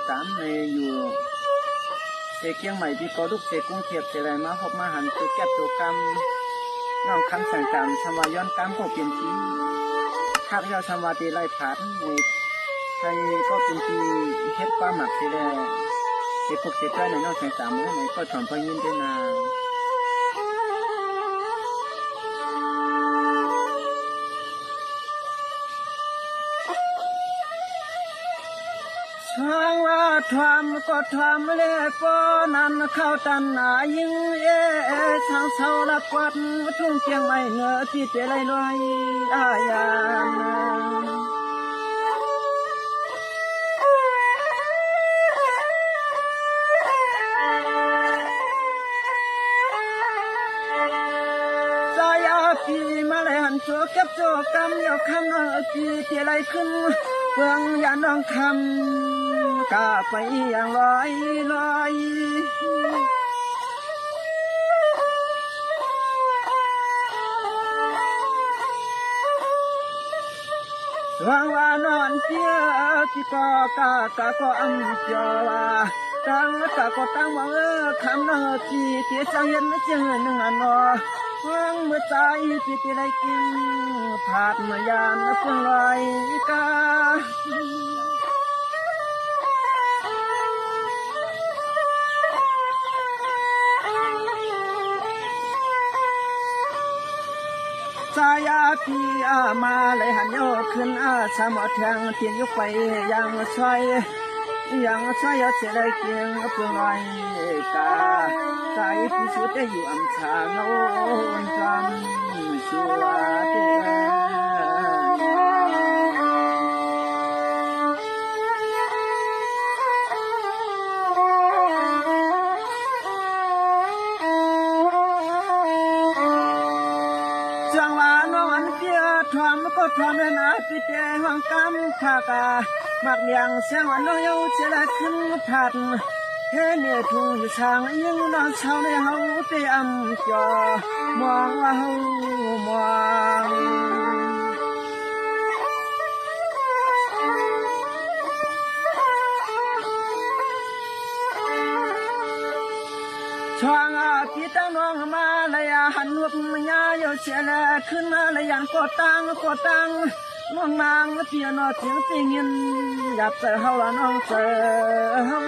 cảm này dù sẽ kiêng mày đi có lúc sẽ cũng thiệp sẽ lại mà học mà hẳn từ kết tổ camน้องคำสั่งการสมาย้อนการก็เป็นที่ทักยาสมาธิไล่ผ่านไทยก็เป็นที่เฮ็ดความหมักเสียแล้วเด็กพวกเสียใจในน้องสั่งการเมื่อไหร่ก็ถอนพยินได้นาช่างว่าทำก็ทำเลยก็นั่นเข้าตันหนายิ่งช่างเศร้าละกวัดทุ่งเกียงไม่เงือที่เจริญลอยอาญาสายปีมาเลยหันโจเก็บโจกำยกคำปีเจริญขึ้นเพื่องยาน้องคำกาไปอย่างลอยลอยหวังว่านอนเตี้ยที่กก็อำเจ้าว่าตั้งก็ตั้งว่าคำน้องที่เตี้ยจังเห็นเจือหนึ่งอันว่าหวังเมื่อใจที่เตี้ยได้กินผาดมายานเพื่องลอยกาสายปีมาเลยหันโยขึ้นสามอแทงเตียนยุกไปยังช่วยเสียได้เกียงเพื่อลอยกาสายปีสุดได้อยู่อัมชาโนนจำชัวเดีจังหวะน้องอันเปียทอมก็ทอมเลยนะพี่เจ้ห้องกำขากามักเลี้ยงเสียงวันน้องเยาเจริญขึ้นผัดเฮเนี่ยทุ่งอยู่ช่างยิ่งนอนเช้าในเฮาเตอำจอมองว่าเฮามองช่างพี่ตั้งน้องมาเลยหันหัวมายาเยาเสียแล้วขึ้นมาเลยยันก็ตั้งน้องนางเตียนอเสียงเสียงยินอยากเจอเฮาละน้องเจอเฮา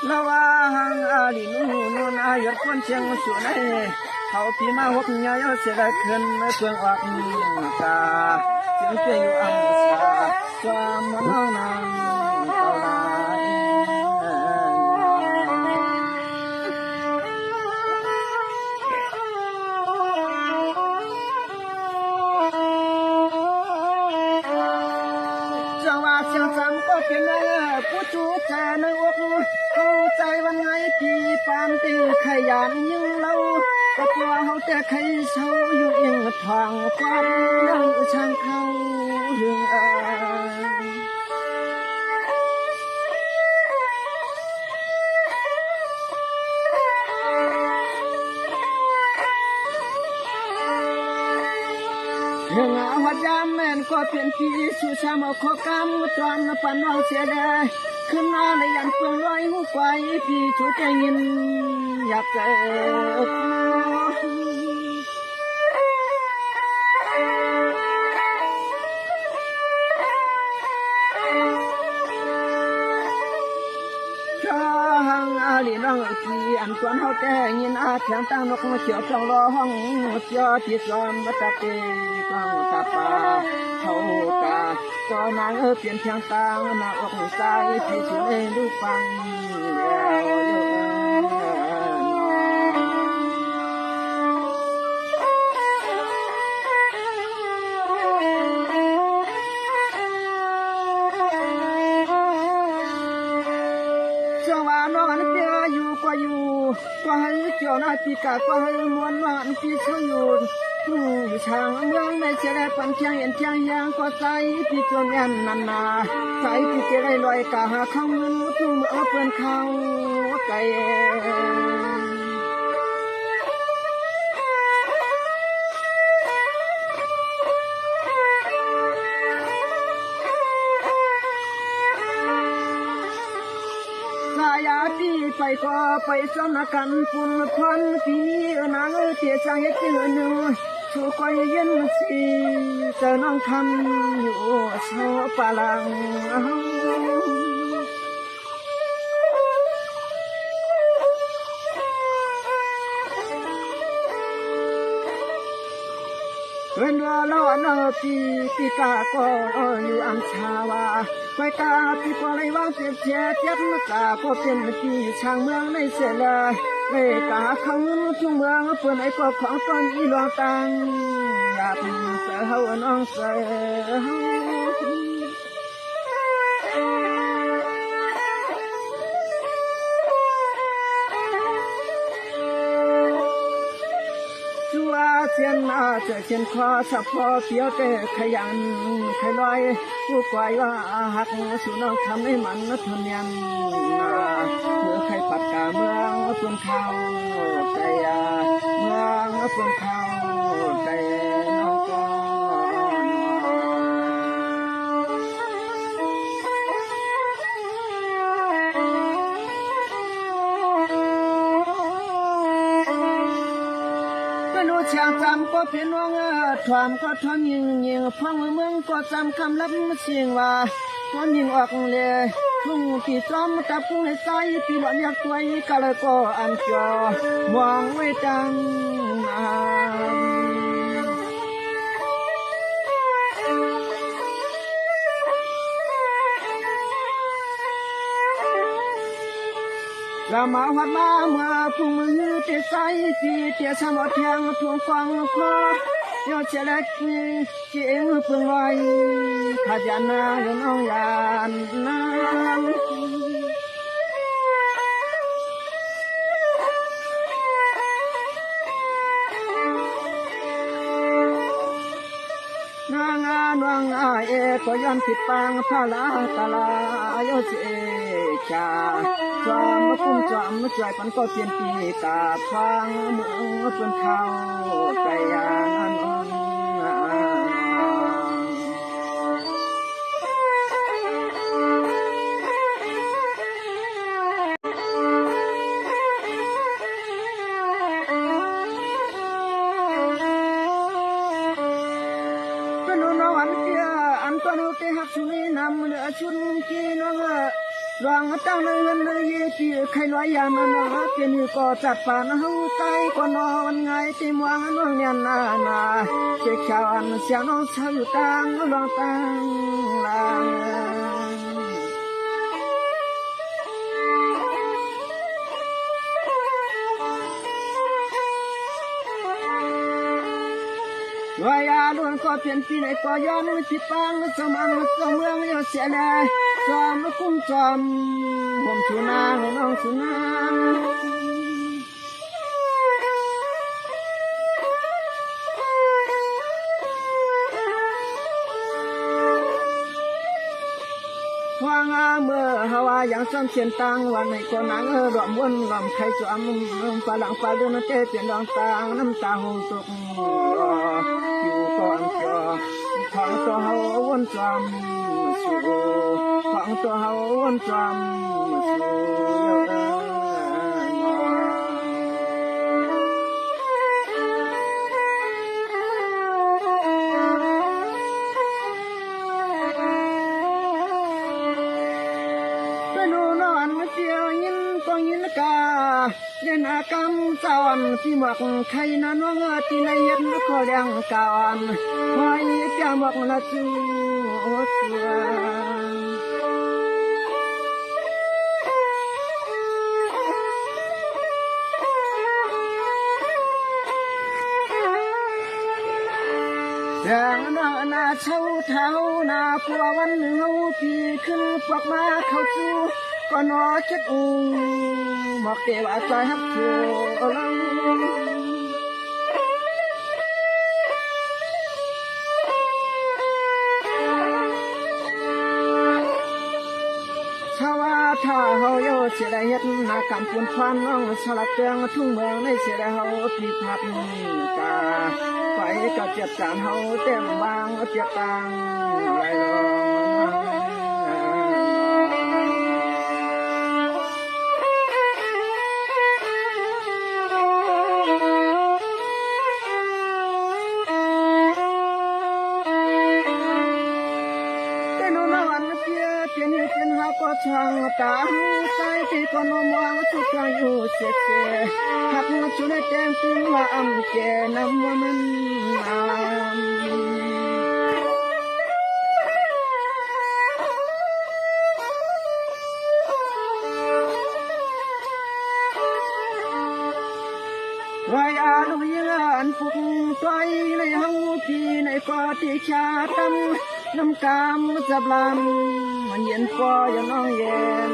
ละว่าหังอาลีนูนอายุคนเชียงสุนัยเขาพี่มาหกยาเยาเสียได้ขึ้นเพื่องออกกาเสียงเสียงอยู่อัมสาความน้องนางเท่าไรจังหวะเสียงซ้ำก็เป็นไงผู้จูใจในอกเข้าใจวันไงที่ปานตีขยันยิ่งเล่าก็ตัวเขาแต่ใครเศร้าอยู่เองทางความนั่งช่างเขาเรื่องเรื่องวัดยามแม่นก็เปลี่ยนปีสู่ชามขอกำตอนปันน้องเสียดายขึ้นมาในยันเปื่องลอยหูไกวพี่ช่วยใจยินอยากเจออาลีน้องพี่อันส่วนเฮาแต่ยินเสียงตั้งนกเขียวจ้องรอห้องเสียที่ซ้อมมาตะเกกลางตาปาเฮากาก็นางเปลี่ยนเพียงต่างมาอกสายพี่ช่วยดูฟังแล้วโยน้องอันเปียอยู่ก็ให้เกี่ยวหน้าปีกาก็ให้มวนว่าอันปีช่วยอยู่ช่างเมืองในเสียได้ปันเชียงเห็นเชียงยางก็ใจปีจนยันนันนาใจปีเกได้ลอยกาหาข้างมือทุ่มเปื้อนข้างไก่ จ ายาตีไปก็ไปสำนักกันปุ่นควันปีนี้นางเตี้ยจังเฮ็ดหนึ่งชูก้อยเย็นสีเจอน้องคำอยู่โซปาลังเว้นว่าเราเนาปีกาก็อยู่อัมชาวาไปกาปีก็เลยวางเสียเจ็บกาก็เป็นปีช่างเมืองในเสลยเลยกาเขาทุ่งเมืองเปิดไอ้ก็ของต้นอีหลวงตังอยากเสือเฮาน้องเสือเสียนเจอเสียนคอสับพอเสียวแต่ขยันขลอยผู้กวายว่าหักสู่น้องทำให้มันทนยันเมื่อใครปัดกาเมืองส่วนเขาใจเมืองส่วนเขาใจน้องก็เชียงจำก็เพียนว่างถวามก็ทอนยิงฟังเมืองก็จำคำรับเสียงว่าทอนยิงออกเลยทุ่งที่จอมตะพุ่งให้ใจปีหลอนอยากตัวก็เลยก็อันจอมองไว้จังเรามาวัดมาเมื่อพุ่งมือเตะใส่จีเตะสมอแทงทวงฟังคอยอดเจริญเจียงพึ่งลอยขยันนายังน้องยานน้นวงเอก็ย้อนผิดปังพาลาตาลาโยเจชาจอมคุ้มจอมใจปันก็เปลี่ยนปีกาฟังเมืองเป็นเขาใจยานชุนีนำเลือชุนกีน้องรองตั้งในเงินในยี่ปีใครลอยยามน้องเพียงก็จัดปานหูใจก็นอนไงที่มวงน้องยันนาเจ้าข่าวอันเสียน้องชาวอยู่ตั้งรองตั้งลางวายาล้วนก็เปลี่ยนปีในก็ย้อนจิตปังสมันสมเมืองยอดเสียเลยจอมคุ้มจอมผมชูนางน้องสุนางวางเมื่อฮาวาอย่างซ้ำเชียนตังวันในก็นางรวมวนรวมใครจอมฝรั่งฝาเดินเตะเปลี่ยนดองตางน้ำตาหงสุกอยู่ก่อนจอของตัวเฮาวนจอมสู่ของตัวเฮาวนจอมสู่เยอะยินกาเย็นอากำจอนที่หมอกไข่นั้นว่างที่ในเย็นก็เลี้ยงกอนคอยจะหมอกละจูเสือแดงนาเช่าเท้านาผัววันหนึ่งเอาปีขึ้นปลอกมาเข้าจูก็นอคิดหมอกเทวาใจฮักชูลังชาวท่าเฮาโยเสียดายเฮ็ดนาคำปุ่นควันน้องสลักเตืองทุ่งเมืองในเสียดายเฮาปีพัดกาไปก็เจ็บจานเฮาเต็มบางเจ็บตังไหลลง ที่คนมองทุกอย่างอยู่เสียเสียหักจุดแดงตึงว่าอำแกนำมันวายอาลุยงานฟุกใจในห้องปีในกอที่ชาตั้มน้ำกามจับลำมันเย็นปออย่างน้องเย็น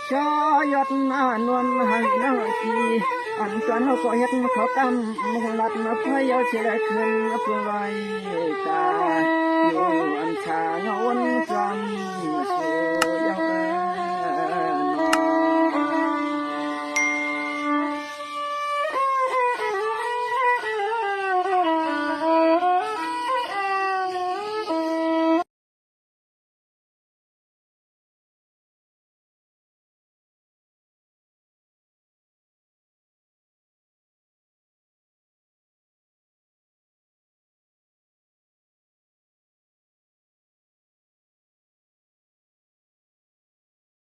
ชอยอดหน้านวลหันหน้าทีอันส่วนเขาก็เฮ็ดเขากำมุงลัดมาพายเอาเสียขึ้นเพื่อไว้ตาอยู่อันชาเงาวันจำสู